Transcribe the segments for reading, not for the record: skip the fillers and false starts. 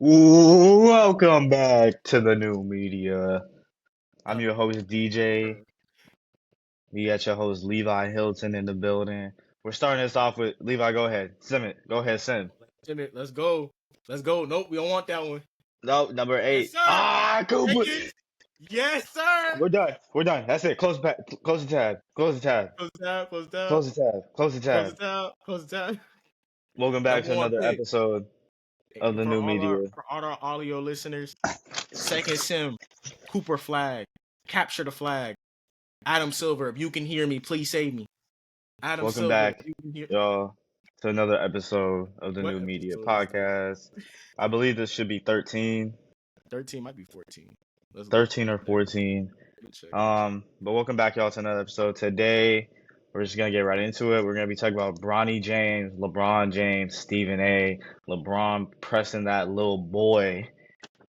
Welcome back to the new media. I'm your host, DJ. We got your host, Levi Hilton, in the building. We're starting this off with Levi. Go ahead. Sim it. Go ahead, Sim. Let's go. Let's go. Nope, we don't want that one. No, number Yes, 8. sir. Cooper. Take it. Yes, sir. We're done. We're done. That's it. Close the tab. Close the tab. Close the tab. Close the tab. Close the tab. Close the Close the tab. tab. Close the tab. Welcome back Number to one another pick episode of the new media. for all our audio listeners. Second sim, Cooper flag. Capture the flag. Adam Silver, if you can hear me, please save me. Adam Welcome Silver, back, if you can hear y'all, to another episode of the What new media episode is this? podcast. I believe this should be 13. 13 might be 14. Let's 13 or 14. check. But welcome back, y'all, to another episode. Today, we're just gonna get right into it. We're gonna be talking about Bronny James, LeBron James, Stephen A, LeBron pressing that little boy.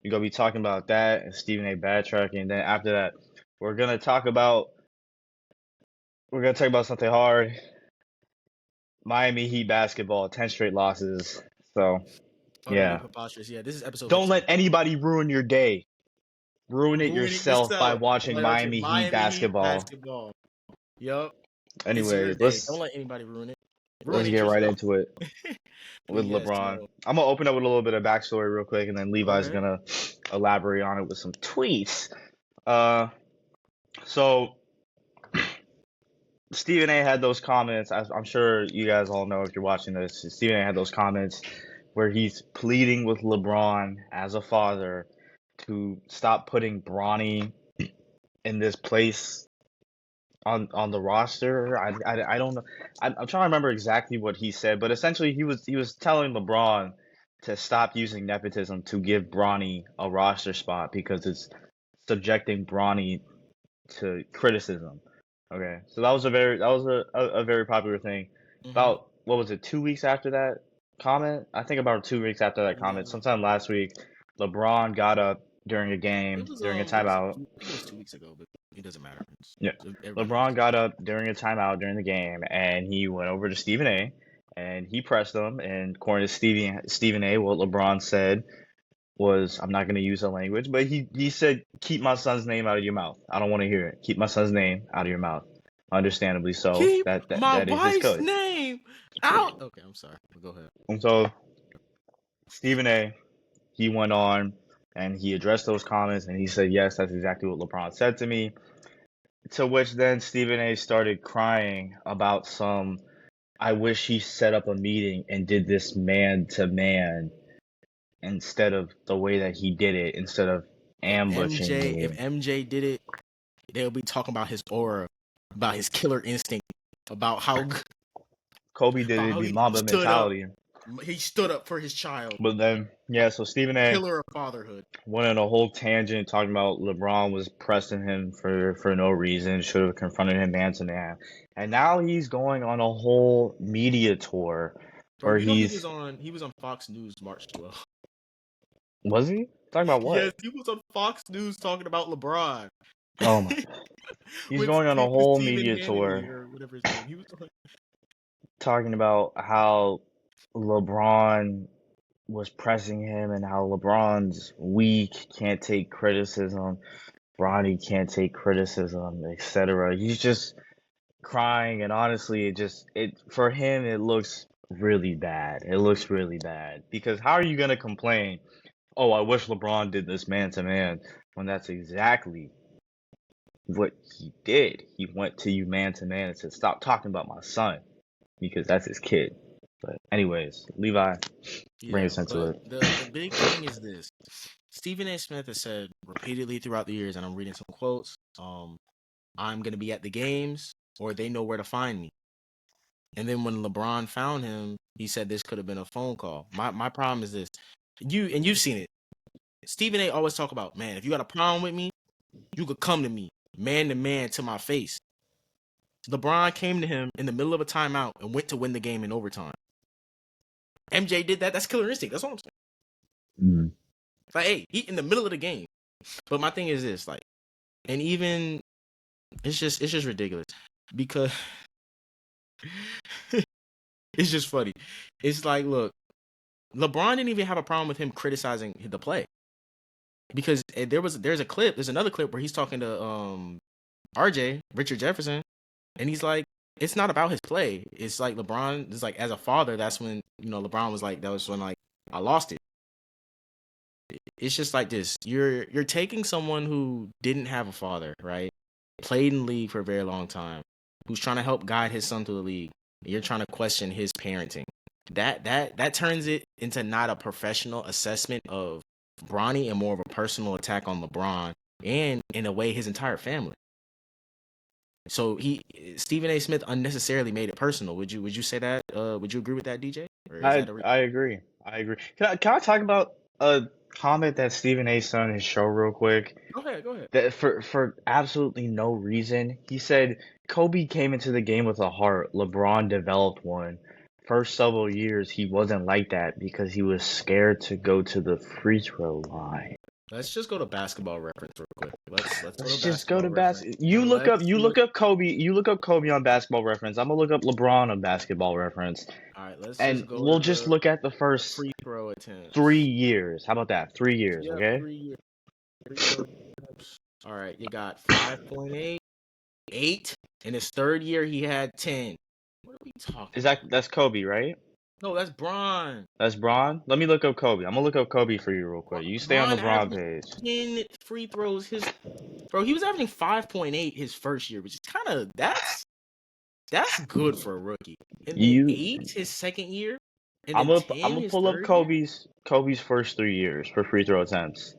We're gonna be talking about that and Stephen A backtracking. And then after that, we're gonna talk about something hard. Miami Heat basketball, 10 straight losses. So yeah. Preposterous. Yeah, this is episode Don't 15. let anybody ruin your day. Ruin it Ruin it yourself by yourself. watching Miami Heat basketball. Yup. Anyway, Don't let anybody ruin it. Let's get right into it with Yes, LeBron. bro. I'm gonna open up with a little bit of backstory real quick, and then Levi's Okay. gonna elaborate on it with some tweets. So Stephen A had those comments. I'm sure you guys all know if you're watching this. Stephen A had those comments where he's pleading with LeBron as a father to stop putting Bronny in this place on the roster. I don't know. I'm trying to remember exactly what he said, but essentially he was telling LeBron to stop using nepotism to give Bronny a roster spot because it's subjecting Bronny to criticism. Okay, so that was a very popular thing. About what was it, 2 weeks after that comment? I think about 2 weeks after that comment, sometime last week, LeBron got up during a game, during a timeout. I think it was 2 weeks ago, but it doesn't matter. Yeah, LeBron got up during a timeout during the game, and he went over to Stephen A. and he pressed him. And according to Stephen A, what LeBron said was, I'm not going to use the language, but he said, keep my son's name out of your mouth. I don't want to hear it. Keep my son's name out of your mouth. Understandably so. Keep my that is his wife's code. name out. Okay, I'm sorry. Go ahead. And so Stephen A, he went on and he addressed those comments and he said, yes, that's exactly what LeBron said to me. To which then Stephen A started crying about I wish he set up a meeting and did this man to man instead of the way that he did it, instead of ambushing me. If MJ did it, they'll be talking about his aura, about his killer instinct, about how Kobe did it, the Mamba mentality. He stood up for his child. But then, yeah, so Stephen A Killer of fatherhood went on a whole tangent talking about LeBron was pressing him for no reason, should have confronted him man to man. And now he's going on a whole media tour where he was on Fox News March 12th. Was he? Talking about what? Yes, he was on Fox News talking about LeBron. Oh my God. He's going on a whole media tour. Or whatever his name. He was talking about how LeBron was pressing him and how LeBron's weak, can't take criticism, Bronny can't take criticism, etc. He's just crying, and honestly, for him it looks really bad. It looks really bad because how are you gonna complain? Oh, I wish LeBron did this man to man when that's exactly what he did. He went to you man to man and said, "Stop talking about my son," because that's his kid. But anyways, Levi, bring us into it. The big thing is this. Stephen A. Smith has said repeatedly throughout the years, and I'm reading some quotes, I'm going to be at the games, or they know where to find me. And then when LeBron found him, he said this could have been a phone call. My problem is this. You've seen it. Stephen A. always talk about, man, if you got a problem with me, you could come to me, man to man, to my face. LeBron came to him in the middle of a timeout and went to win the game in overtime. MJ did that. That's killer instinct. That's all I'm saying. Mm. Like, hey, he in the middle of the game. But my thing is this, like, and even it's just ridiculous because it's just funny. It's like, look, LeBron didn't even have a problem with him criticizing the play because there's another clip where he's talking to RJ Richard Jefferson, and he's like, it's not about his play. It's like LeBron is like, as a father, that's when LeBron was like, that was when like I lost it. It's just like this. You're taking someone who didn't have a father, right? Played in the league for a very long time, who's trying to help guide his son through the league. And you're trying to question his parenting. That turns it into not a professional assessment of Bronny and more of a personal attack on LeBron and, in a way, his entire family. So Stephen A. Smith unnecessarily made it personal. Would you say that? Would you agree with that, DJ? Or is that I agree. Can I talk about a comment that Stephen A said on his show real quick? Go ahead. That for absolutely no reason, he said Kobe came into the game with a heart. LeBron developed one. First several years, he wasn't like that because he was scared to go to the free throw line. Let's just go to Basketball Reference real quick. Let's just go to basketball. You look up Kobe. You look up Kobe on Basketball Reference. I'm gonna look up LeBron on Basketball Reference. All right, We'll just look at the first free throw attempts. 3 years. How about that? 3 years, okay? 3 years. Free throw attempts. All right, you got 5.8, 8. In his third year, he had 10. What are we talking? That's Kobe, right? No, that's Bron. That's Bron. Let me look up Kobe. I'm gonna look up Kobe for you real quick. You stay on the Bron page. 10 free throws. He was averaging 5.8 his first year, which is kind of that's good for a rookie. And then 8 his second year. And I'm gonna pull up Kobe's first 3 years for free throw attempts.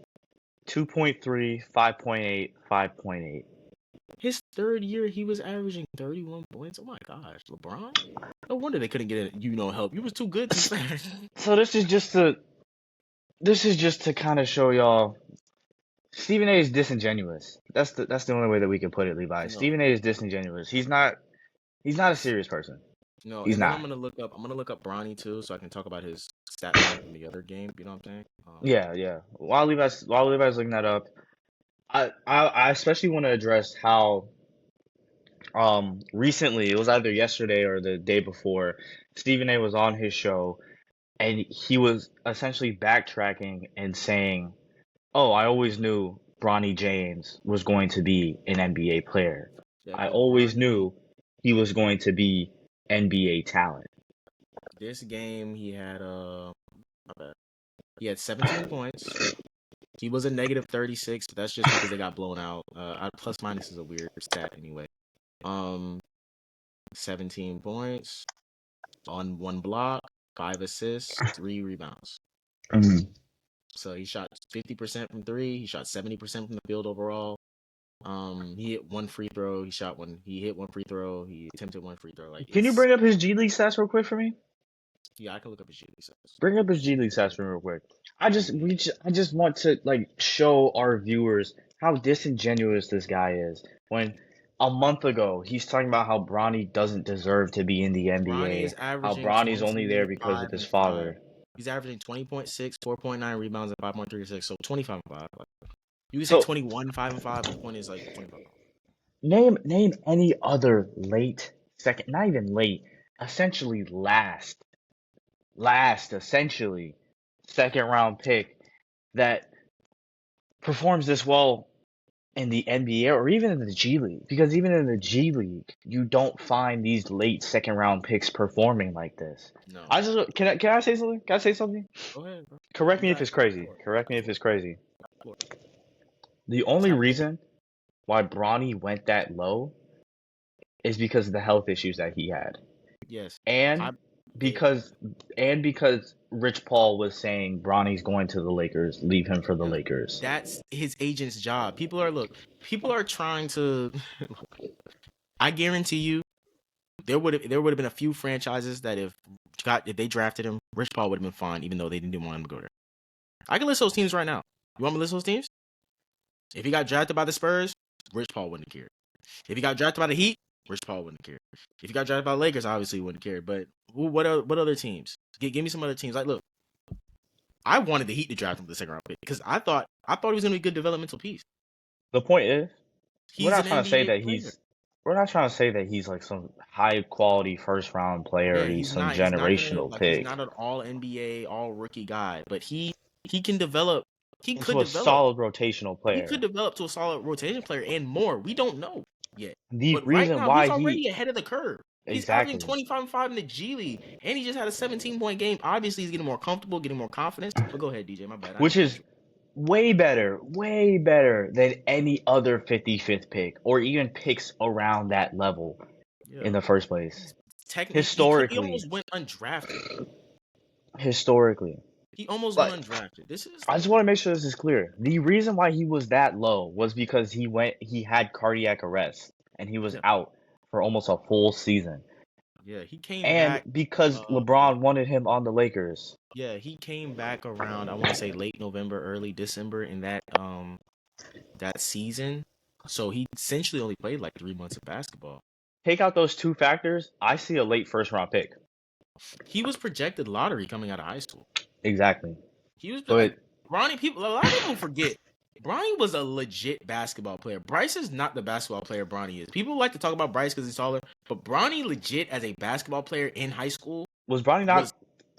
2.3, 5.8, 5.8. His third year, he was averaging 31 points. Oh my gosh, LeBron! No wonder they couldn't get help. You was too good too fast. So this is just to kind of show y'all, Stephen A is disingenuous. That's the only way that we can put it, Levi. No. Stephen A is disingenuous. He's not a serious person. No, he's not. I'm gonna look up Bronny too, so I can talk about his stat line from the other game. You know what I'm saying? Yeah. While Levi's looking that up, I especially want to address how recently, it was either yesterday or the day before, Stephen A was on his show and he was essentially backtracking and saying, "Oh, I always knew Bronny James was going to be an NBA player. I always knew he was going to be NBA talent." This game he had 17 points. He was a negative 36, but that's just because they got blown out. Plus minus is a weird stat anyway. 17 points on 1 block, 5 assists, 3 rebounds. Mm-hmm. So he shot 50% from 3. He shot 70% from the field overall. He hit 1 free throw. He hit 1 free throw. He attempted 1 free throw. Can you bring up his G League stats real quick for me? Yeah, I can look up his G League stats. Bring up his G League stats for me real quick. I just want to show our viewers how disingenuous this guy is. When a month ago he's talking about how Bronny doesn't deserve to be in the NBA. How Bronny's only there because of his father. He's averaging 20.6, 4.9 rebounds, and 5.3 assists. So 25 and 5. You can say 21, 5 and 5, but the point is 25. Name any other late second, not even late, essentially last essentially second round pick that performs this well in the NBA or even in the G League. Because even in the G League, you don't find these late second round picks performing like this. No. Can I say something? Can I say something? Go ahead, bro. Correct me if it's crazy. The only reason why Bronny went that low is because of the health issues that he had. Yes. Because Rich Paul was saying Bronny's going to the Lakers, leave him for the Lakers. That's his agent's job. People are trying to I guarantee you there would have been a few franchises that if they drafted him, Rich Paul would have been fine, even though they didn't want him to go there. I can list those teams right now. You want me to list those teams? If he got drafted by the Spurs, Rich Paul wouldn't care. If he got drafted by the Heat, Rich Paul wouldn't care. If he got drafted by the Lakers, obviously he wouldn't care. But what other teams? Give me some other teams. Like, look, I wanted the Heat to draft him with the second round pick because I thought he was going to be a good developmental piece. The point is, we're not trying to say that we're not trying to say that he's like some high quality first round player. Yeah, Or he's he's some not. He's not gonna generational like. He's pick. not an all NBA, all rookie guy, but he can develop. He could Into a develop. solid rotational He could player. develop to a solid rotation player and more. We don't know yet. The But right reason now, he's why he already ahead of the curve. He's averaging exactly, 25 and 5 in the G League, and he just had a 17-point game. Obviously, he's getting more comfortable, getting more confidence. But go ahead, DJ. My bad. I which didn't cut is you. way better than any other 55th pick or even picks around that level Yeah. in the first place. He's technically he Historically, almost went undrafted. historically. He almost went Like, undrafted. This is I just like, want to make sure this is clear. The reason why he was that low was because he had cardiac arrest and he was yeah, out for almost a full season. yeah. He came And back. because LeBron wanted him on the Lakers. Yeah, he came back around. I want to say late November, early December in that season. So he essentially only played like 3 months of basketball. Take out those two factors, I see a late first round pick. He was projected lottery coming out of high school. Exactly. He was But like Bronny. A lot of people forget. Bronny was a legit basketball player. Bryce is not the basketball player Bronny is. People like to talk about Bryce because he's taller, but Bronny legit as a basketball player in high school was Bronny was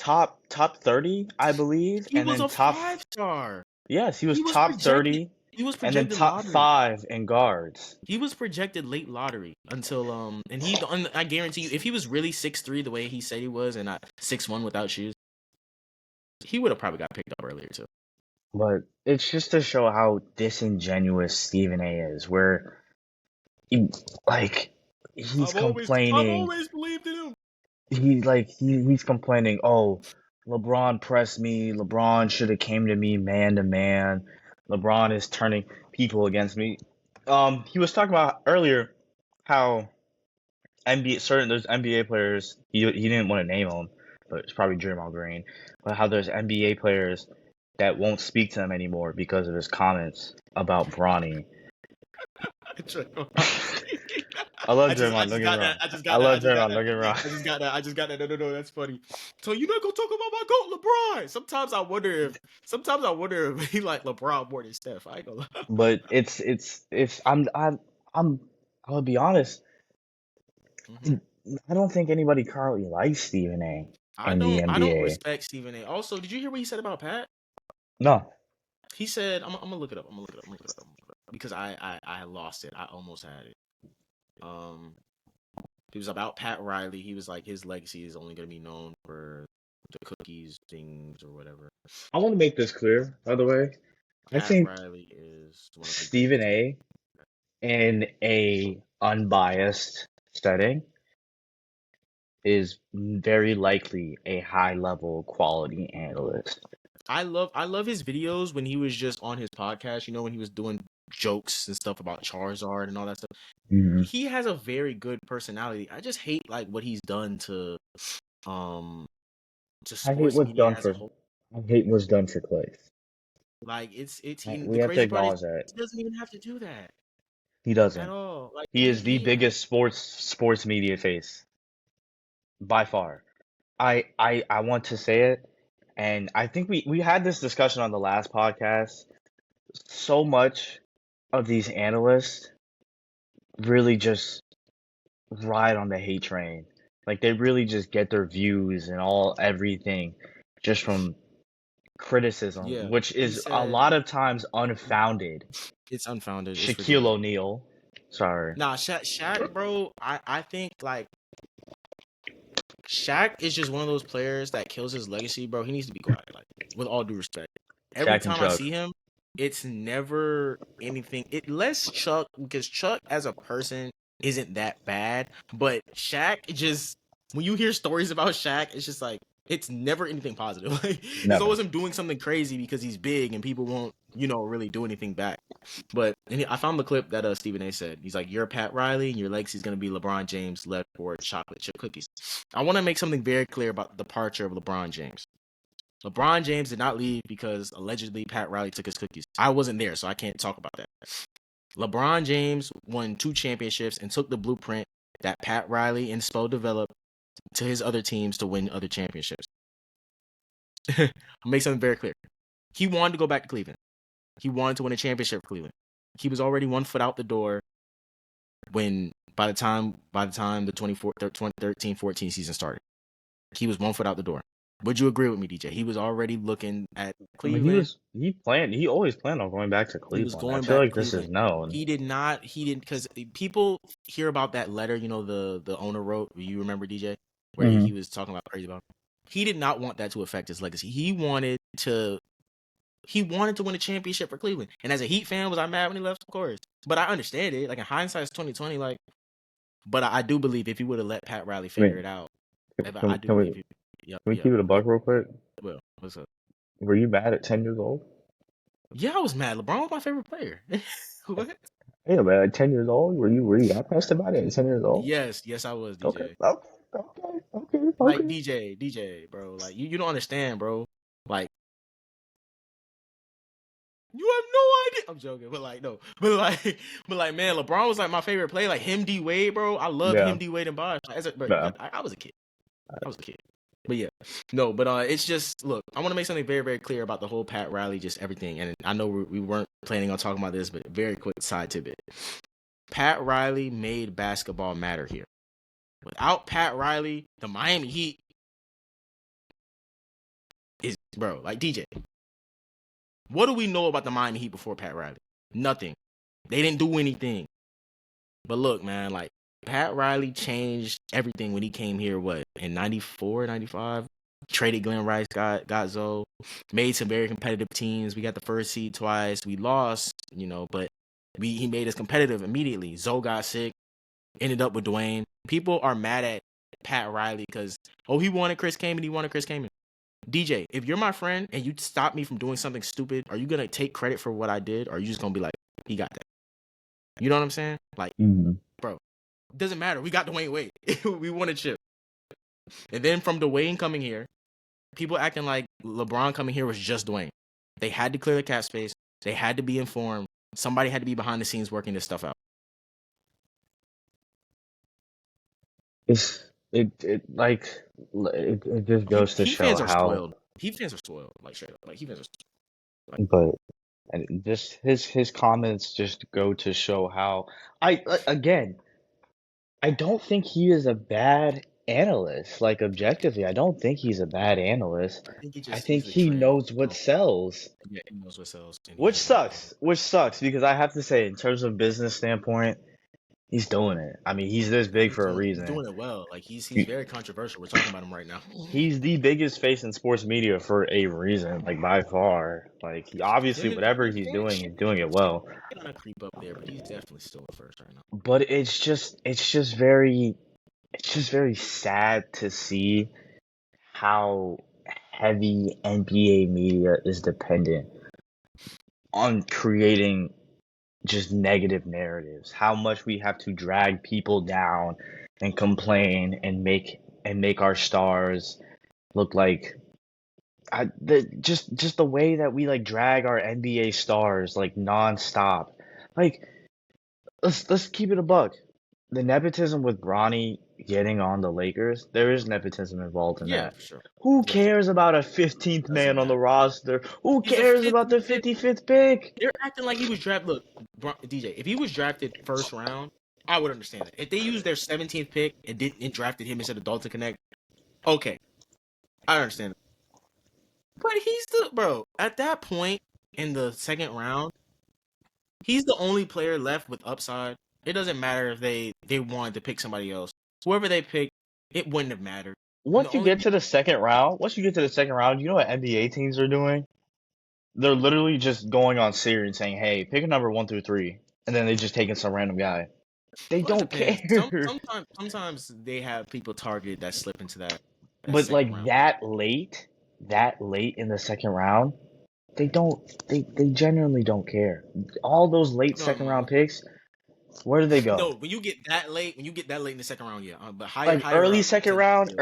not top 30, I believe, he and was then a top 5-star. yes, he was He was top projected. 30 He was and then projected top lottery. 5 in guards. He was projected late lottery until and I guarantee you if he was really 6'3" the way he said he was and not 6'1" without shoes, he would have probably got picked up earlier too. But it's just to show how disingenuous Stephen A is, where he like he's I've complaining. always believed in him. He's complaining. Oh, LeBron pressed me. LeBron should have came to me man to man. LeBron is turning people against me. He was talking about earlier how there's NBA players. He didn't want to name them, but it's probably Draymond Green. But how there's NBA players that won't speak to him anymore because of his comments about Bronny. I love Draymond. Don't get me wrong. I love Draymond. Don't get me wrong. I just got that. No, that's funny. So you're not gonna talk about my GOAT LeBron. Sometimes I wonder if he like LeBron more than Steph. I ain't gonna lie. But it's I'm I'll be honest. Mhm. I don't think anybody currently likes Stephen A. I in the don't NBA. respect Stephen A. Also, did you hear what he said about Pat? No. He said, I'm gonna look it up. Because I lost it. I almost had it. It was about Pat Riley. He was like, his legacy is only gonna be known for the cookies things or whatever. I want to make this clear, by the way. I Pat think Riley is one of the Stephen greatest. A. in a unbiased setting is very likely a high level quality analyst. I love his videos when he was just on his podcast. You know, when he was doing jokes and stuff about Charizard and all that stuff. Mm-hmm. He has a very good personality. I just hate like what he's done to sports media as a whole. I hate what's done for Clay. Like We the have to crazy part is acknowledge that. he doesn't even have to do that He at doesn't. all. Like He is the biggest sports media face by far. I want to say it, and I think we had this discussion on the last podcast. So much of these analysts really just ride on the hate train. Like they really just get their views and everything just from criticism, which is a lot of times unfounded. It's unfounded. It's Shaquille ridiculous. O'Neal. Sorry. Nah, Shaq, bro. I think like Shaq is just one of those players that kills his legacy, bro. He needs to be quiet. Like, with all due respect, every Shaq and time I Chuck. see him, it's never anything. It less Chuck because Chuck as a person isn't that bad, but Shaq just when you hear stories about Shaq, it's just like it's never anything positive. Like it's Never. always him doing something crazy because he's big and people won't, really do anything back. But I found the clip that Stephen A said. He's like, "You're Pat Riley, and your legacy is gonna be LeBron James left for chocolate chip cookies." I want to make something very clear about the departure of LeBron James. LeBron James did not leave because allegedly Pat Riley took his cookies. I wasn't there, so I can't talk about that. LeBron James won 2 championships and took the blueprint that Pat Riley and Spo developed to his other teams to win other championships. I'll make something very clear. He wanted to go back to Cleveland. He wanted to win a championship for Cleveland. He was already 1 foot out the door. by the time the 2013-14 season started, he was 1 foot out the door. Would you agree with me, DJ? He was already looking at I mean, Cleveland. he always planned on going back to He was Cleveland. I going feel back to like this is Cleveland. known. He didn't, because people hear about that letter, the owner wrote. You remember, DJ, where he was talking about crazy about him. He did not want that to affect his legacy. He wanted to win a championship for Cleveland. And as a Heat fan, was I mad when he left? Of course. But I understand it. Like, in hindsight, it's 2020. Like, but I do believe if he would have let Pat Riley figure it out, I do believe he. Can we keep it a buck real quick? Well, what's up? Were you mad at 10 years old? Yeah, I was mad. LeBron was my favorite player. What? Yeah, man, at 10 years old, were you that pressed about it at 10 years old? Yes, I was, DJ. Okay. Like, DJ, bro. Like, you don't understand, bro. Like, you have no idea. I'm joking, but like, no. But like, man, LeBron was like my favorite player. Like him, D Wade, bro. I loved him, D Wade, and Bosh. I was a kid. But yeah, no. But it's just, look. I want to make something very, very clear about the whole Pat Riley, just everything. And I know we weren't planning on talking about this, but very quick side tidbit. Pat Riley made basketball matter here. Without Pat Riley, the Miami Heat is, bro, like, DJ. What do we know about the Miami Heat before Pat Riley? Nothing. They didn't do anything. But look, man, like, Pat Riley changed everything when he came here, in 94, 95? Traded Glenn Rice, got Zoe, made some very competitive teams. We got the first seed twice. We lost, but he made us competitive immediately. Zoe got sick, ended up with Dwayne. People are mad at Pat Riley because, he wanted Chris Kaman, DJ, if you're my friend and you stop me from doing something stupid, are you going to take credit for what I did? Or are you just going to be like, he got that? You know what I'm saying? Like, bro, it doesn't matter. We got Dwayne Wade. We won a chip. And then from Dwayne coming here, people acting like LeBron coming here was just Dwayne. They had to clear the cap space. They had to be informed. Somebody had to be behind the scenes working this stuff out. It just goes to show how Heat fans are spoiled, like straight up. Like Heat fans are spoiled. But and just his comments just go to show how I don't think he is a bad analyst. Like, objectively, I don't think he's a bad analyst. I think he knows what sells. Yeah, he knows what sells. Which sucks because I have to say, in terms of business standpoint, he's doing it. I mean, he's this big for a reason. He's doing it well. Like, he's very controversial. We're talking about him right now. He's the biggest face in sports media for a reason, like, by far. Like, he obviously, whatever he's doing it well. He's gonna creep up there, but he's definitely still in first right now. But it's just very sad to see how heavy NBA media is dependent on creating just negative narratives. How much we have to drag people down and complain and make our stars look like just the way that we like drag our NBA stars like nonstop. Like, let's keep it a buck. The nepotism with Bronny getting on the Lakers, there is nepotism involved in that. For sure. Who cares about a 15th man on the roster? Who cares about the 55th pick? They're acting like he was drafted. Look, DJ, if he was drafted first round, I would understand it. If they used their 17th pick and drafted him instead of Dalton Connect, okay, I understand it. But he's at that point in the second round, he's the only player left with upside. It doesn't matter if they wanted to pick somebody else. Whoever they picked, it wouldn't have mattered. Once you get to the second round, you know what NBA teams are doing? They're literally just going on Siri and saying, "Hey, pick a number 1 through 3," and then they're just taking some random guy. They don't care. Sometimes they have people targeted that slip into that. But like round. that late in the second round, they genuinely don't care. All those late second round picks, where do they go? No, when you get that late in the second round, yeah. But higher early second round,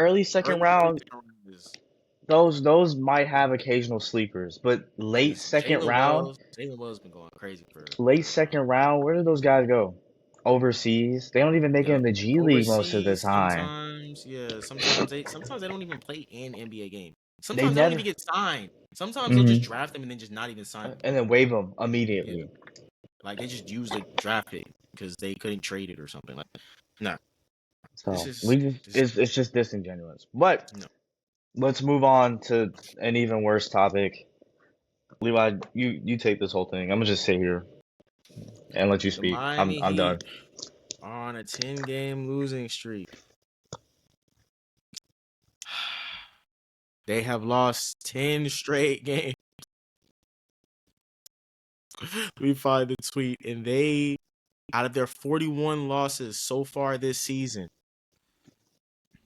those might have occasional sleepers, but late second round, Jalen Wells been going crazy for late second round. Where do those guys go? Overseas, they don't even make it in the G League most of the time. Sometimes they don't even play in NBA game. Sometimes they don't even get signed. Sometimes they'll just draft them and then just not even sign them. And then waive them immediately. Yeah. Like, they just use the draft pick. because they couldn't trade it or something like that. No. So it's just disingenuous. But let's move on to an even worse topic. Levi, you take this whole thing. I'm gonna just sit here and let you The speak. Miami I'm done. Heat are on a 10-game losing streak. They have lost 10 straight games. We find the tweet, and they, out of their 41 losses so far this season,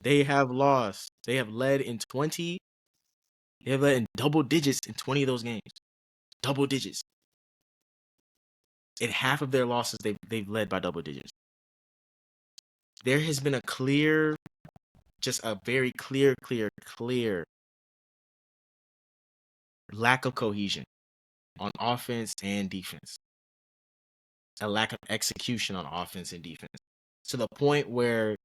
they have led in 20. They have led in double digits in 20 of those games. Double digits. In half of their losses, they've led by double digits. There has been just a very clear lack of cohesion on offense and defense. A lack of execution on offense and defense. To the point where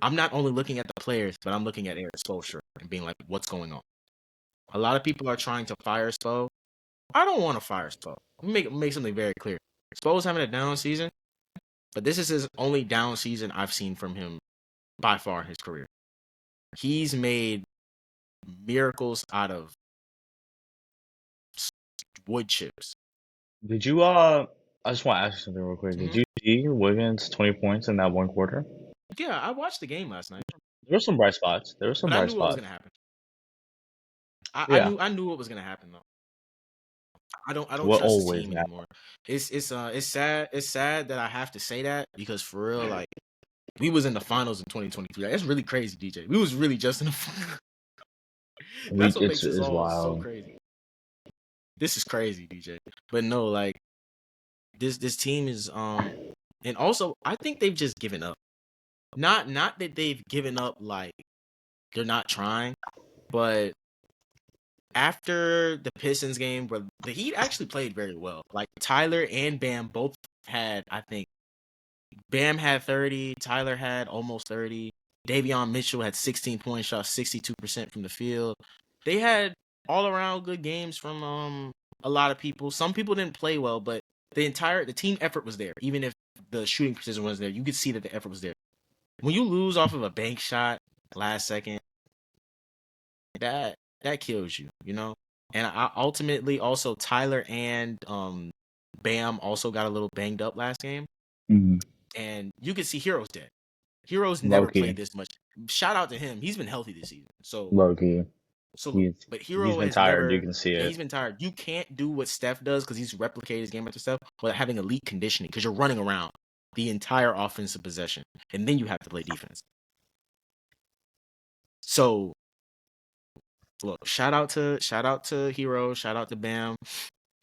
I'm not only looking at the players, but I'm looking at Eric Spoelstra and being like, what's going on? A lot of people are trying to fire Spo. I don't want to fire Spo. Make something very clear. Spo's having a down season, but this is his only down season I've seen from him by far in his career. He's made miracles out of wood chips. Did you I just want to ask you something real quick. Did you see Wiggins 20 points in that one quarter? Yeah, I watched the game last night. There were some bright spots. But I knew what was gonna happen. I knew what was gonna happen though. I don't trust this team anymore. It's sad. It's sad that I have to say that because for real, like we was in the finals in 2023. That's really crazy, DJ. We was really just in the finals. That's what makes this all wild. So crazy. This is crazy, DJ. But no, like this team is and also I think they've just given up. Not that they've given up like they're not trying, but after the Pistons game, where the Heat actually played very well. Like Tyler and Bam both had, I think, Bam had 30, Tyler had almost 30. Davion Mitchell had 16 points, shot 62% from the field. They had all around good games from a lot of people. Some people didn't play well, but the team effort was there. Even if the shooting precision was there, you could see that the effort was there. When you lose off of a bank shot last second, that kills you, you know? And I ultimately also Tyler and Bam also got a little banged up last game. Mm-hmm. And you can see Hero's dead. Hero's never played this much. Shout out to him. He's been healthy this season. So low-key. But Hero he's been tired. You can see it. He's been tired. You can't do what Steph does because he's replicated his game after Steph without having elite conditioning because you're running around the entire offensive possession. And then you have to play defense. So look, shout out to Hero, shout out to Bam.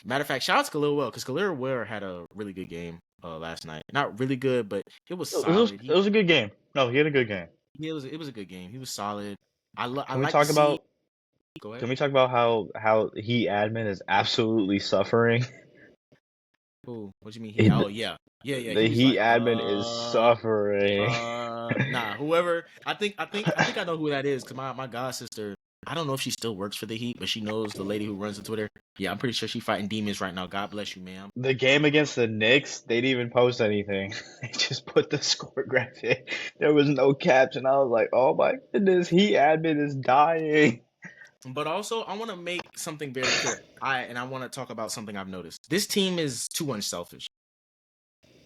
Matter of fact, shout out to Khalil Well because Khalil Ware had a really good game last night. Not really good, but it was solid. It was a good game. No, he had a good game. It was a good game. He was solid. Can we talk about how Heat admin is absolutely suffering? Ooh, what do you mean? Yeah. The Heat admin is suffering. Nah, whoever. I think I know who that is because my god sister. I don't know if she still works for the Heat, but she knows the lady who runs the Twitter. Yeah, I'm pretty sure she's fighting demons right now. God bless you, ma'am. The game against the Knicks, they didn't even post anything. They just put the score graphic. There was no caption. I was like, oh my goodness, Heat admin is dying. But also, I want to make something very clear. I want to talk about something I've noticed. This team is too unselfish.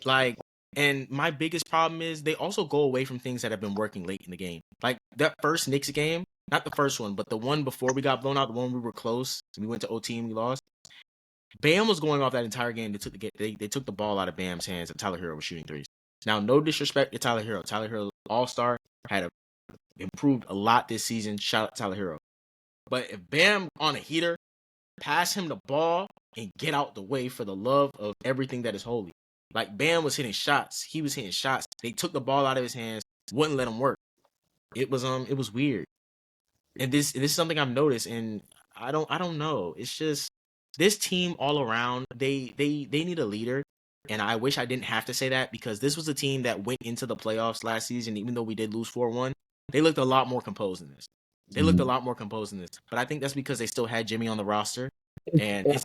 Like, and my biggest problem is they also go away from things that have been working late in the game. Like that first Knicks game, not the first one, but the one before we got blown out, the one we were close, we went to OT and we lost. Bam was going off that entire game. They took the ball out of Bam's hands, and Tyler Hero was shooting threes. Now, no disrespect to Tyler Hero. Tyler Hero, all-star, had improved a lot this season. Shout out to Tyler Hero. But if Bam on a heater, pass him the ball and get out the way for the love of everything that is holy. Like Bam was hitting shots. He was hitting shots. They took the ball out of his hands, wouldn't let him work. It was weird. And this is something I've noticed, and I don't know. It's just this team all around, they need a leader. And I wish I didn't have to say that because this was a team that went into the playoffs last season, even though we did lose 4-1. They looked a lot more composed in this. But I think that's because they still had Jimmy on the roster. And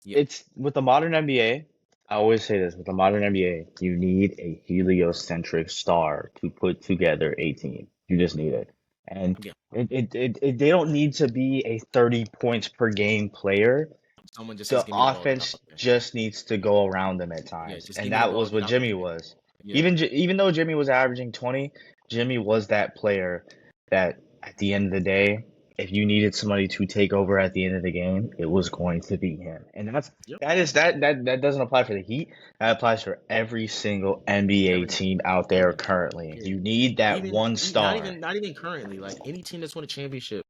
it's with the modern NBA, I always say this with the modern NBA, you need a heliocentric star to put together a team. You just need it. And Yeah, they don't need to be a 30 points per game player. someone just says, The "Give me the ball." Get out offense there. just needs to go around them at Yeah, times. just And give me the that ball. was Get what out Jimmy there. was. Yeah, Even though Jimmy was averaging 20, Jimmy was that player that at the end of the day, if you needed somebody to take over at the end of the game, it was going to be him. And yep. that doesn't apply for the Heat. That applies for every single NBA Everybody, team out there everybody. currently. Period. You need that one Not star even, not even currently. Like any team that's won a championship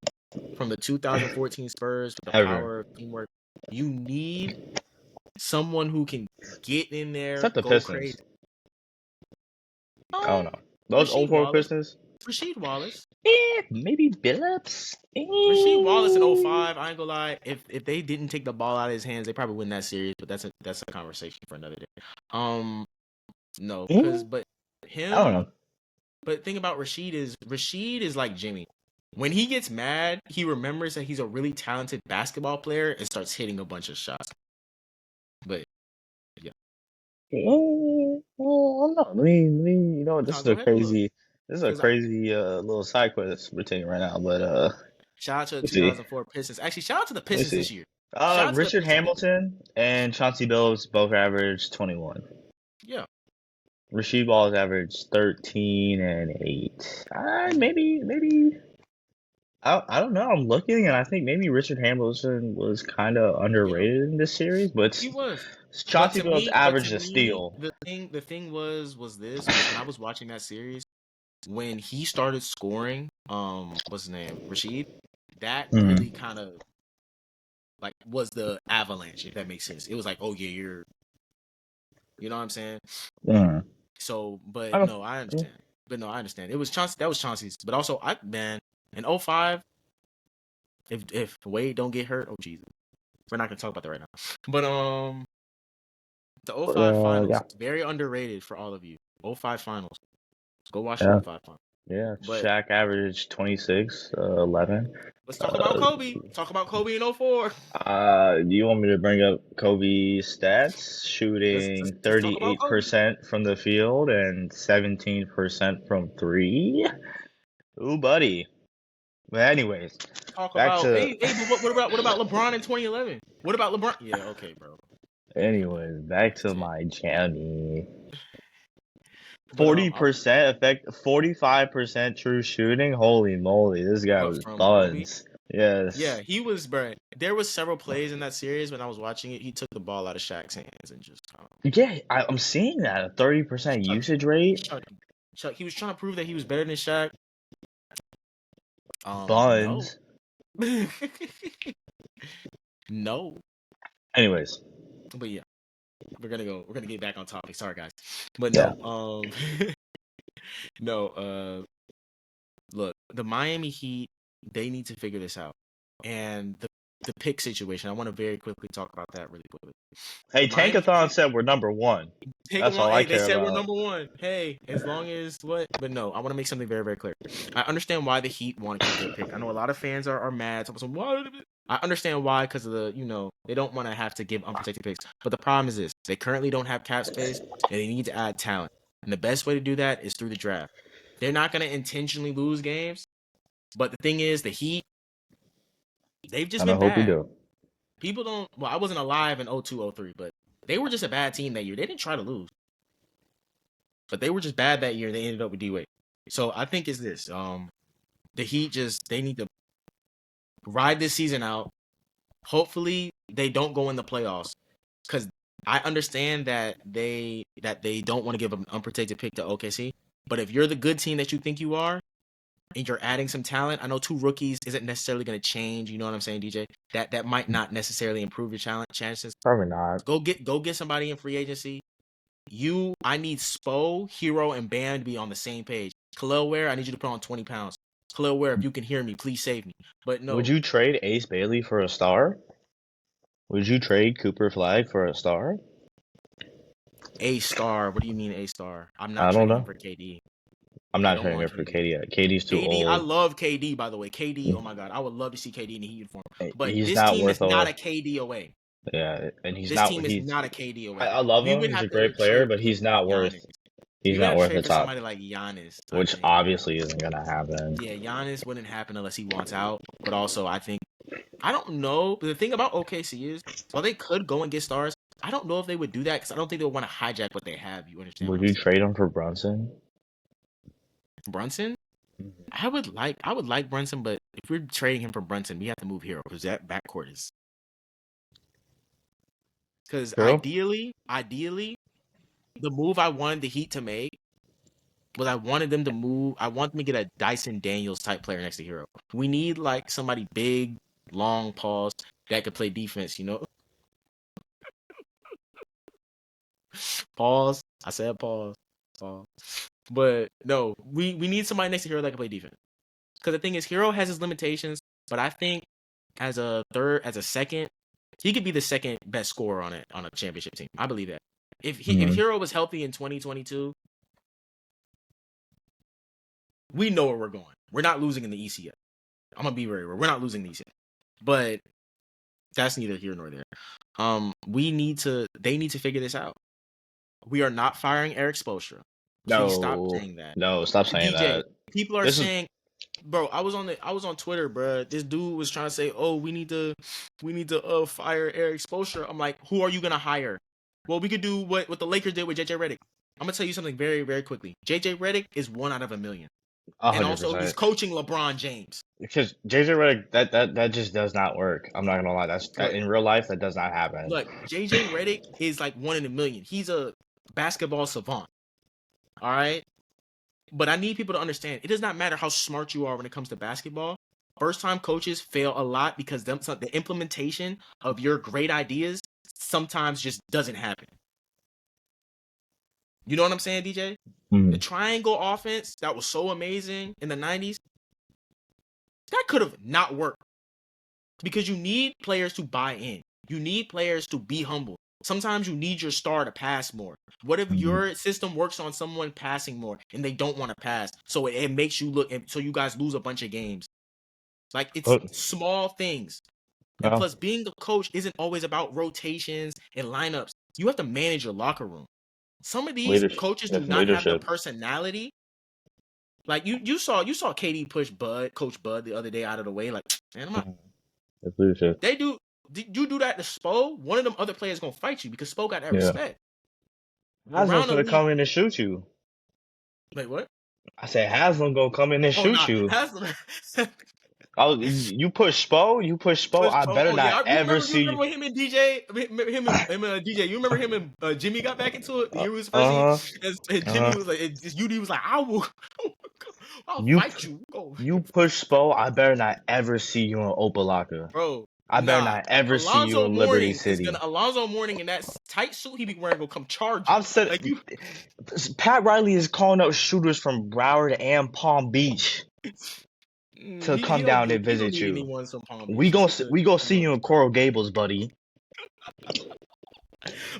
from the 2014 Spurs with the ever. power of teamwork, you need someone who can get in there, Except the go crazy. Pistons. I don't know. Those Rasheed old 04 Wallace, Pistons? Rasheed Wallace, Maybe Billups? Rasheed Wallace in '05. I ain't gonna lie. If they didn't take the ball out of his hands, they probably win that series. But that's a conversation for another day. Um, no, Eh, but I don't him. know. But thing about Rasheed is like Jimmy. When he gets mad, he remembers that he's a really talented basketball player and starts hitting a bunch of shots. But yeah, Well, no. You know, no, go ahead and look this is a because crazy little side quest we're taking right now. But shout out to the let's see. 2004 Pistons. Actually, shout out to the Let me Pistons see. this year. Shout out to the Richard Pistons. Hamilton and Chauncey Billups both averaged 21. Yeah, Rasheed Wallace averaged 13 and 8. mhm. Maybe. I don't know. I'm looking, and I think maybe Richard Hamilton was kind of Yeah, underrated in this series, but he was. Chauncey Billups But to averaged a me, steal. the thing was when I was watching that series, when he started scoring, what's his name, Rasheed, that really Mm. kind of like was the avalanche, if that makes sense. It was like, oh yeah, you know what I'm saying? Mm. So, I but don't- no, I yeah. understand. But no, I understand. It was Chauncey. That was Chauncey's. But also, in '05, if Wade don't get hurt, oh Jesus, we're not gonna talk about that right now. But the But '05 finals, yeah, very underrated for all of you. '05 finals. Go watch the yeah, '05 finals. yeah. But Shaq averaged 26, 11. let's talk about Uh, Kobe. Talk about Kobe in '04. do you want me to bring up Kobe's stats? Let's Shooting just talk about Kobe. 38% from the field and 17% from three. Ooh, buddy. But anyways, Talk back about to hey, but what about LeBron in 2011? What about LeBron? Yeah, okay, bro. back to Yeah. my jammy. But Forty percent effect, 45% true shooting. Holy moly, this guy but was from Kobe, buns. yeah, Yes. he was, bro. There was several plays in that series when I was watching it. He took the ball out of Shaq's hands and just Yeah, I'm seeing that a 30% chuck, usage rate. chuck, chuck. He was trying to prove that he was better than Shaq. No, Buns. no. Anyways, But yeah, We're gonna get back on topic. Sorry, guys, but yeah. no. No. Look, the Miami Heat, they need to figure this out, and the pick situation. I want to very quickly talk about that really quickly. The Hey, Miami Tankathon Heat. said we're number one. Take them That's on. all I Hey, they care said we're about. number one. Hey, as long as what? But no, I want to make something very, very clear. I understand why the Heat want to keep their pick. I know a lot of fans are mad. Some why? I understand why, because of they don't want to have to give unprotected picks. But the problem is this: they currently don't have cap space, and they need to add talent. And the best way to do that is through the draft. They're not going to intentionally lose games, but the thing is, the Heat, they've just And I been hope we bad. do. People don't. Well, I wasn't alive in 02, 03, but they were just a bad team that year. They didn't try to lose. But they were just bad that year. They ended up with D-Wade. So I think it's this. The Heat they need to ride this season out. Hopefully they don't go in the playoffs. Because I understand that they don't want to give an unprotected pick to OKC. But if you're the good team that you think you are, and you're adding some talent, I know 2 rookies isn't necessarily going to change. You know what I'm saying, DJ? That might not necessarily improve your chances. Probably not. Go get somebody in free agency. I need Spo, Hero, and Bam to be on the same page. Khalil Ware, I need you to put on 20 pounds. Khalil Ware, if you can hear me, please save me. But Would no, you trade Ace Bailey for a star? Would you trade Cooper Flag for a star? A star. What do you mean A star? I'm not I don't trading him know. for KD. I'm I not don't trading want it for KD. KD yet. KD's too I old. love KD, by the way. KD, oh my God. I would love to see KD in the Heat uniform. But He's this not team is worth not a. a KD away. Yeah, and he's This not. team is not a KD away. I love We him. would He's a have great to player, trade but for he's not worth. Giannis. He's We would not have to worth the trade for top, somebody like Giannis, I which think. obviously isn't gonna happen. Yeah, Giannis wouldn't happen unless he wants out. But also, I think I don't know. But the thing about OKC is, while they could go and get stars, I don't know if they would do that because I don't think they'll want to hijack what they have. You understand what Would I'm you saying? trade him for Brunson? Brunson, I would like Brunson, but if we're trading him for Brunson, we have to move Hero because that backcourt is. Because True. ideally, the move I wanted the Heat to make was I wanted them to move. I want them to get a Dyson Daniels type player next to Hero. We need like somebody big, long pause that could play defense. You know, pause. I said pause. Pause. But no, we need somebody next to Hero that can play defense. Because the thing is, Hero has his limitations, but I think as a second, he could be the second best scorer on a championship team. I believe that. If Hero was healthy in 2022, we know where we're going. We're not losing in the East yet. I'm gonna be very real. We're not losing the East yet. But that's neither here nor there. They need to figure this out. We are not firing Eric Spoelstra. Please stop saying that. No, stop saying DJ, that. people are This is saying, bro, I was on Twitter, bro. This dude was trying to say, "Oh, we need to fire Eric Spoelstra." I'm like, "Who are you gonna hire?" Well, we could do what the Lakers did with JJ Redick. I'm gonna tell you something very, very quickly. JJ Redick is 1 out of 1,000,000, and also he's 100%. coaching LeBron James. Because JJ Redick, that just does not work. I'm not gonna lie. That Look, in real life that does not happen. JJ Redick is like 1 in 1,000,000. He's a basketball savant. All right. But I need people to understand it does not matter how smart you are when it comes to basketball. First time coaches fail a lot because the implementation of your great ideas sometimes just doesn't happen. You know what I'm saying, DJ? Mm-hmm. The triangle offense that was so amazing in the 90s, that could have not worked because you need players to buy in. You need players to be humble. Sometimes you need your star to pass more. What if your system works on someone passing more and they don't want to pass? So it makes you look, so you guys lose a bunch of games. Like, it's small things. And plus, being a coach isn't always about rotations and lineups. You have to manage your locker room. Some of these coaches do not have the personality. Like, you saw KD push Coach Bud the other day out of the way. Like, man, That's leadership. they do. You do that to Spo, one of them other players gonna fight you because Spo got that respect. Haslam's gonna come in and shoot you. Wait, what? I said Haslam gonna come in and shoot you. Haslam. Oh, you push Spo. I better not ever see you. Remember when him and DJ, DJ? You remember him and Jimmy got back into it the year was first? And Jimmy was like, UD was like, I'll fight you. You push Spo. I better not ever see you in Opalaka, bro. I better not ever see you in Liberty City. Alonzo Mourning in that tight suit he be wearing will come charge you. I've said like Pat Riley is calling up shooters from Broward and Palm Beach to come down and visit you. We go see you in Coral Gables, buddy.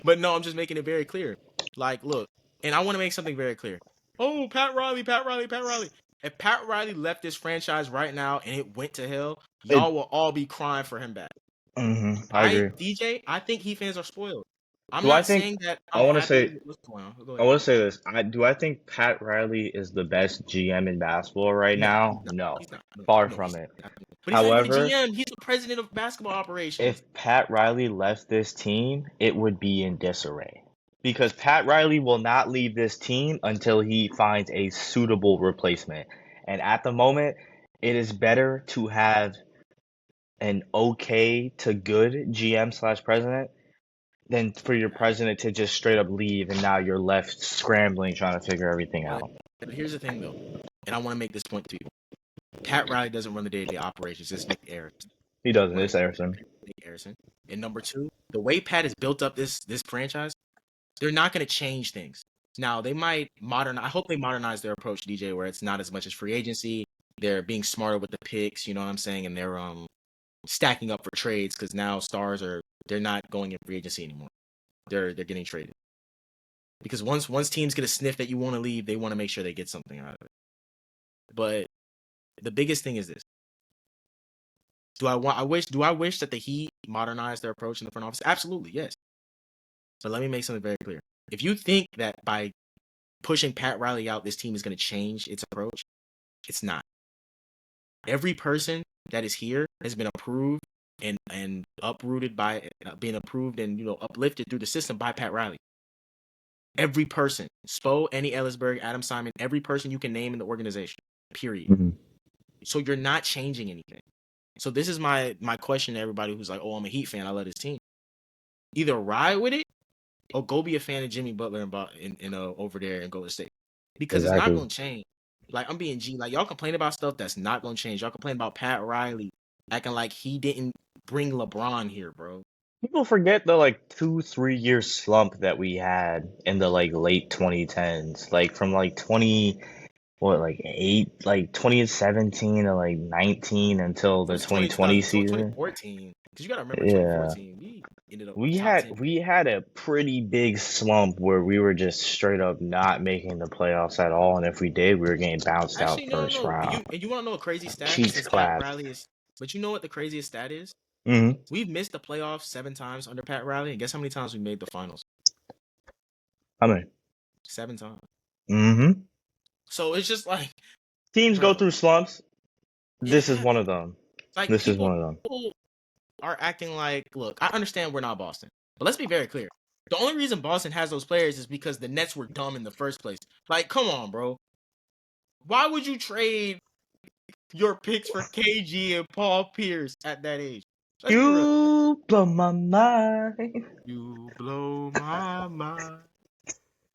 But no, I'm just making it very clear. Like, look, and I want to make something very clear. Oh, Pat Riley. If Pat Riley left this franchise right now and it went to hell, y'all will all be crying for him back. I agree. DJ, I think Heat fans are spoiled. I want to say this. I think Pat Riley is the best GM in basketball right now? No, far from it. But he's not even a GM. He's the president of basketball operations. If Pat Riley left this team, it would be in disarray. Because Pat Riley will not leave this team until he finds a suitable replacement. And at the moment, it is better to have an okay to good GM/president than for your president to just straight up leave and now you're left scrambling trying to figure everything out. But here's the thing, though, and I want to make this point to you. Pat Riley doesn't run the day-to-day operations. It's Nick Harrison. He doesn't. It's Harrison. Nick Harrison. And number two, the way Pat has built up this franchise, they're not going to change things. Now, they might modernize. I hope they modernize their approach, DJ, where it's not as much as free agency. They're being smarter with the picks, you know what I'm saying? And they're stacking up for trades because now they're not going in free agency anymore. They're getting traded. Because once teams get a sniff that you want to leave, they want to make sure they get something out of it. But the biggest thing is this. Do I wish that the Heat modernize their approach in the front office? Absolutely, yes. But let me make something very clear. If you think that by pushing Pat Riley out, this team is going to change its approach, it's not. Every person that is here has been approved and uprooted by being approved and uplifted through the system by Pat Riley. Every person, Spo, Annie Ellisberg, Adam Simon, every person you can name in the organization. Period. Mm-hmm. So you're not changing anything. So this is my question to everybody who's like, "Oh, I'm a Heat fan. I love this team." Either ride with it or go be a fan of Jimmy Butler and over there in Golden State, because it's not Exactly. gonna change. Like, I'm being G. Like, y'all complain about stuff that's not gonna change. Y'all complain about Pat Riley acting like he didn't bring LeBron here, bro. People forget the 2-3 year slump that we had in the late 2010s, from 2017 to 19 until It the was 2020 until season. 2014. Because you gotta remember, Yeah. 2014, we ended up We top had 10. we had a pretty big slump where we were just straight up not making the playoffs at all, and if we did, we were getting bounced out Actually, first no. round. You want to know a crazy stat? Cheeks Since Pat clap. Riley is, but you know what the craziest stat is? Mm-hmm. We've missed the playoffs 7 times under Pat Riley, and guess how many times we made the finals? How many? 7 times. Mm-hmm. So it's just like, Teams go bro, through slumps. This is yeah. one of them. Like, This is people one of them. are acting like, look, I understand we're not Boston, but let's be very clear. The only reason Boston has those players is because the Nets were dumb in the first place. Like, come on, bro. Why would you trade your picks for KG and Paul Pierce at that age? Let's be real. You blow my mind. You blow my mind.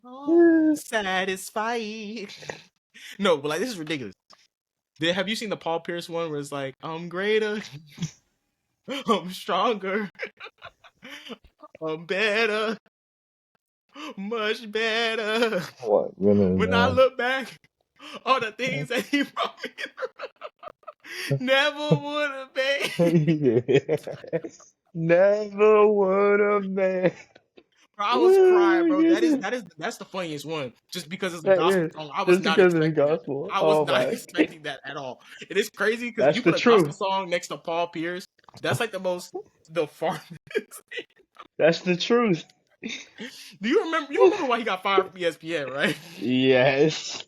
Oh, satisfied. No, but this is ridiculous. Have you seen the Paul Pierce one where it's like, I'm greater, I'm stronger, I'm better, much better. What? Really, When I man? look back, all the things that he brought me through, never would have been. Never would have been. Bro, I was crying, bro. That's the funniest one. Just because it's a That gospel is song, I was just not because it's expecting that. gospel. I was Oh not my! expecting that at all. It is crazy because That's you the put a gospel truth. song next to Paul Pierce. That's like the farthest. That's the truth. Do you remember? You remember why he got fired from ESPN, right? Yes.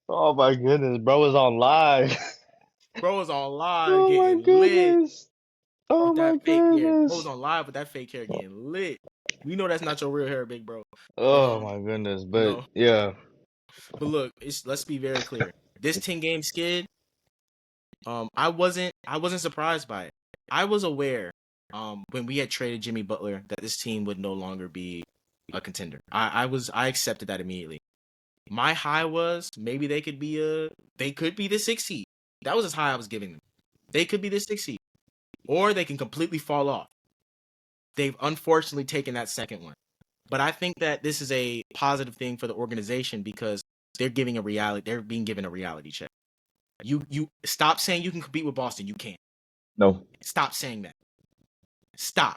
Oh my goodness, bro was on live. Bro was on live Oh my getting lit goodness. Oh with my that fake hair. Bro was goodness. on live with that fake hair getting lit. We know that's not your real hair, big bro. But Oh my goodness. But no. yeah. But look, let's be very clear. This 10-game skid, I wasn't surprised by it. I was aware, when we had traded Jimmy Butler, that this team would no longer be a contender. I accepted that immediately. My high was maybe they could be the 6th seed. That was as high I was giving them. They could be the 6th seed, or they can completely fall off. They've unfortunately taken that second one. But I think that this is a positive thing for the organization because they're being given a reality check. You stop saying you can compete with Boston. You can't. No. Stop saying that. Stop.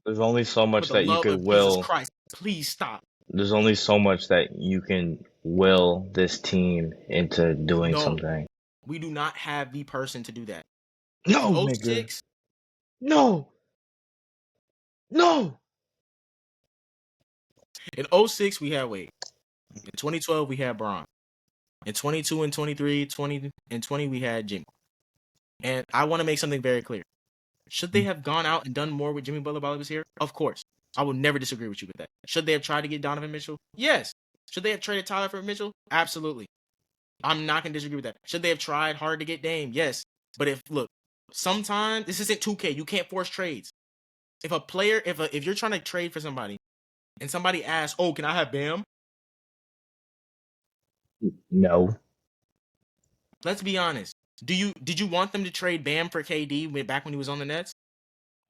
There's only so For much the that you love could of Jesus will. Christ, please stop. There's only so much that you can will this team into doing No, something. we do not have the person to do that. No, In nigga. 06, No. No. in 06 we had Wade. In 2012 we had Bron. In 22 and 23, 20 and 20 we had Jimmy. And I want to make something very clear. Should they have gone out and done more with Jimmy Butler while he was here? Of course. I will never disagree with you with that. Should they have tried to get Donovan Mitchell? Yes. Should they have traded Tyler for Mitchell? Absolutely. I'm not going to disagree with that. Should they have tried hard to get Dame? Yes. But sometimes this isn't 2K. You can't force trades. If a player, if you're trying to trade for somebody and somebody asks, "Oh, can I have Bam?" No. Let's be honest. Did you want them to trade Bam for KD back when he was on the Nets?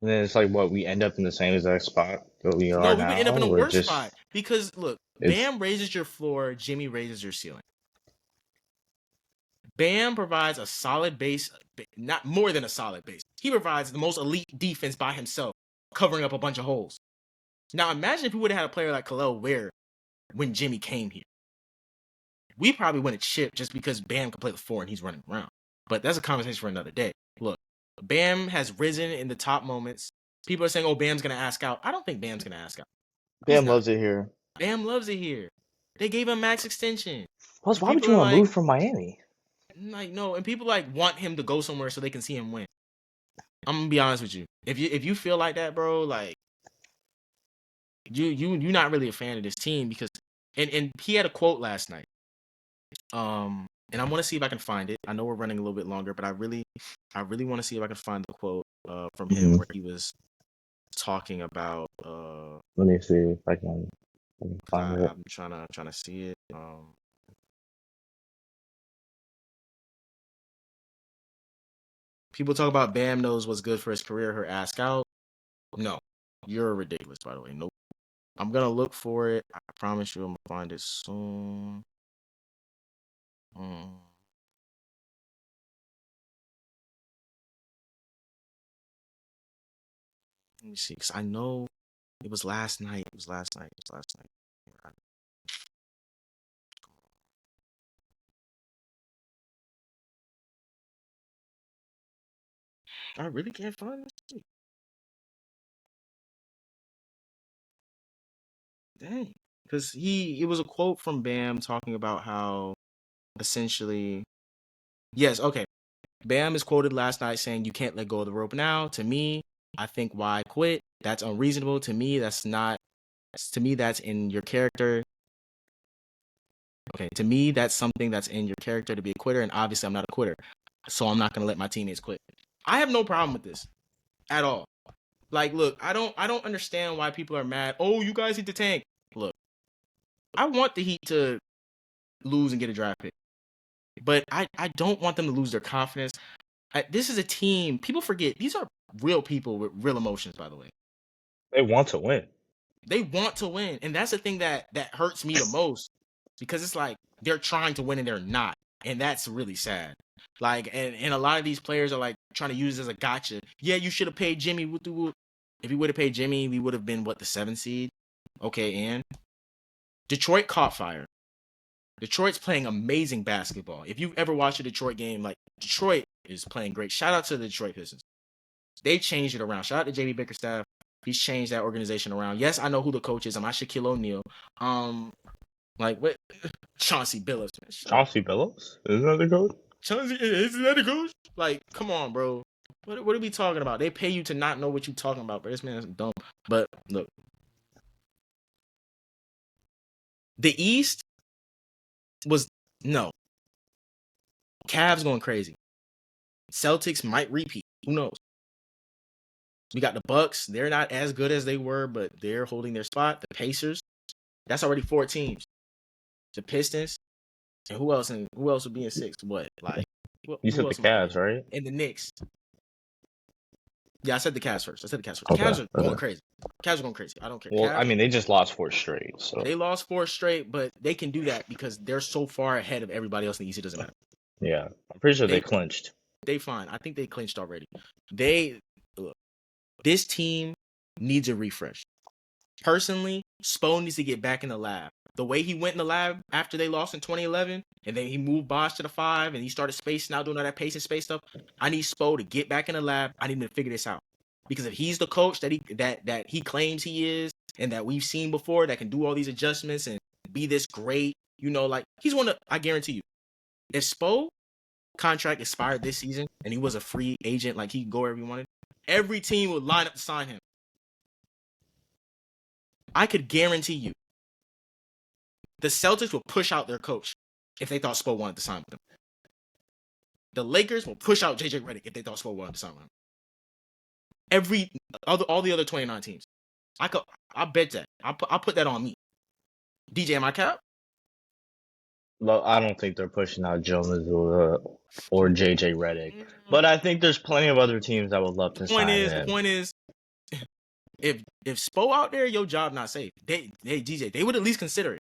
And then it's what we end up in the same exact spot that we No, are we would end up in now. a We're worse just spot because look, it's Bam raises your floor, Jimmy raises your ceiling. Bam provides a solid base, not more than a solid base. He provides the most elite defense by himself, covering up a bunch of holes. Now imagine if we would have had a player like Khalil Ware when Jimmy came here. We probably wouldn't chip just because Bam can play the 4 and he's running around. But that's a conversation for another day. Look, Bam has risen in the top moments. People are saying, "Oh, Bam's gonna ask out." I don't think Bam's gonna ask out. Bam loves it here. Bam loves it here. They gave him max extension. Plus, And why would people you are want to like, move from Miami? no, and people like want him to go somewhere so they can see him win. I'm gonna be honest with you. If you feel like that, bro, like you're not really a fan of this team because and he had a quote last night. And I want to see if I can find it. I know we're running a little bit longer, but I really want to see if I can find the quote from him where he was talking about Let me see if I can find it. I'm trying to see it. People talk about Bam knows what's good for his career. Her ask out. No, you're ridiculous. By the way, nope. I'm gonna look for it. I promise you, I'm gonna find it soon. Let me see, because I know it was last night. I really can't find this. Dang. Because it was a quote from Bam talking about how essentially, yes, okay. Bam is quoted last night saying, "You can't let go of the rope now. To me, I think why quit? That's unreasonable. To me, that's not, to me, that's in your character. Okay, to me, that's something that's in your character to be a quitter. And obviously, I'm not a quitter. So I'm not going to let my teammates quit." I have no problem with this at all. Like, look, I don't understand why people are mad. Oh, you guys need to tank. Look, I want the Heat to lose and get a draft pick. But I don't want them to lose their confidence. This is a team. People forget. These are real people with real emotions, by the way. They want to win. They want to win. And that's the thing that hurts me the most. Because it's like they're trying to win and they're not. And that's really sad. Like, and a lot of these players are like trying to use it as a gotcha. Yeah, you should have paid Jimmy. If you would have paid Jimmy, we would have been, what, the 7th seed? Okay, and Detroit caught fire. Detroit's playing amazing basketball. If you've ever watched a Detroit game, like, Detroit is playing great. Shout out to the Detroit Pistons. They changed it around. Shout out to JB Bickerstaff. He's changed that organization around. Yes, I know who the coach is. I'm not Shaquille O'Neal. Like, what? Chauncey Billups. Chauncey Billups? Isn't that the coach? Isn't that the coach? Like, come on, bro. What are we talking about? They pay you to not know what you're talking about, but this man is dumb. But look, the East was no. Cavs going crazy. Celtics might repeat. Who knows? We got the Bucks. They're not as good as they were, but they're holding their spot. The Pacers. That's already 4 teams. The Pistons. And who else would be in 6? What? Like, You said the Cavs, right? And the Knicks. Yeah, I said the Cavs first. The Okay, Cavs are going crazy. Cavs are going crazy. I don't care. Well, Cavs, I mean, they just lost 4 straight, so. They lost 4 straight, but they can do that because they're so far ahead of everybody else in the East. It doesn't matter. Yeah, I'm pretty sure they clinched. They fine. I think they clinched already. This team needs a refresh. Personally, Spo needs to get back in the lab. The way he went in the lab after they lost in 2011, and then he moved Bosh to the 5, and he started spacing out, doing all that pace and space stuff. I need Spo to get back in the lab. I need him to figure this out. Because if he's the coach that he claims he is, and that we've seen before, that can do all these adjustments and be this great, like, he's one of, I guarantee you, if Spo contract expired this season and he was a free agent, like he could go wherever he wanted, every team would line up to sign him. I could guarantee you the Celtics will push out their coach if they thought Spo wanted to sign with them. The Lakers will push out JJ Redick if they thought Spo wanted to sign with him. All the other 29 teams. I bet that. I'll put that on me. DJ, am I cap? Well, I don't think they're pushing out Joe Mazzulla or JJ Redick. But I think there's plenty of other teams that would love to sign him. The point is, if Spo out there, your job not safe. DJ, they would at least consider it.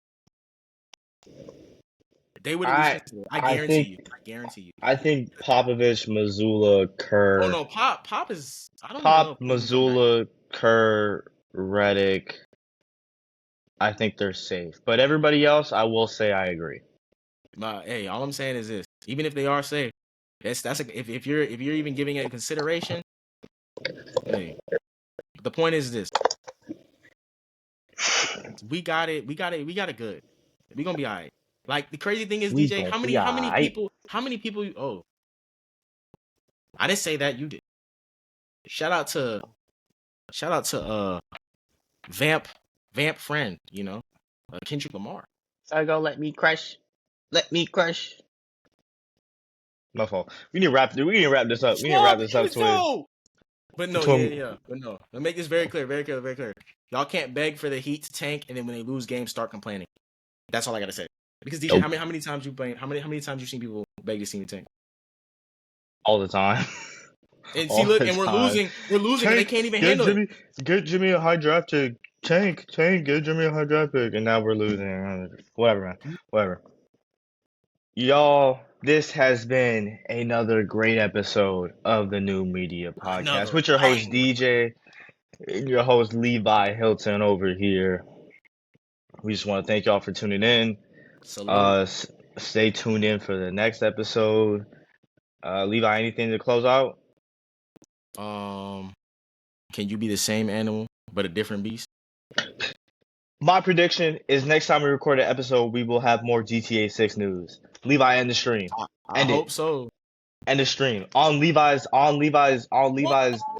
They would at least consider it. I guarantee you. I think Popovich, Mazzulla, Kerr. Oh no, Pop is. I don't Pop, Mazzulla, Kerr, Redick. I think they're safe. But everybody else, I will say I agree. Hey, all I'm saying is this: even if they are safe, If you're even giving it consideration, hey. The point is this: we got it good. We gonna be all right. Like the crazy thing is, We DJ, gon' how be alright. many people? Oh, I didn't say that. You did. Shout out to Vamp friend. Kendrick Lamar. So go let me crush. My fault. We need to wrap this up. We need to wrap this up, Twin. But no, yeah. But no. Let me make this very clear. Y'all can't beg for the Heat to tank, and then when they lose games, start complaining. That's all I gotta say. Because DJ, Nope. how many times you playing? How many times you seen people beg to see me tank? All the time. And All see, look, the and we're time. losing, and they can't even handle it. Get Jimmy a high draft pick. Tank, get Jimmy a high draft pick, and now we're losing. Whatever, man. Whatever. Y'all, this has been another great episode of the New Media Podcast Another with your host bang. DJ and your host Levi Hilton over here. We just want to thank y'all for tuning in. Salute. Stay tuned in for the next episode. Levi, anything to close out? Can you be the same animal but a different beast? My prediction is next time we record an episode, we will have more GTA 6 news. Levi, end the stream. I hope so. End the stream on Levi's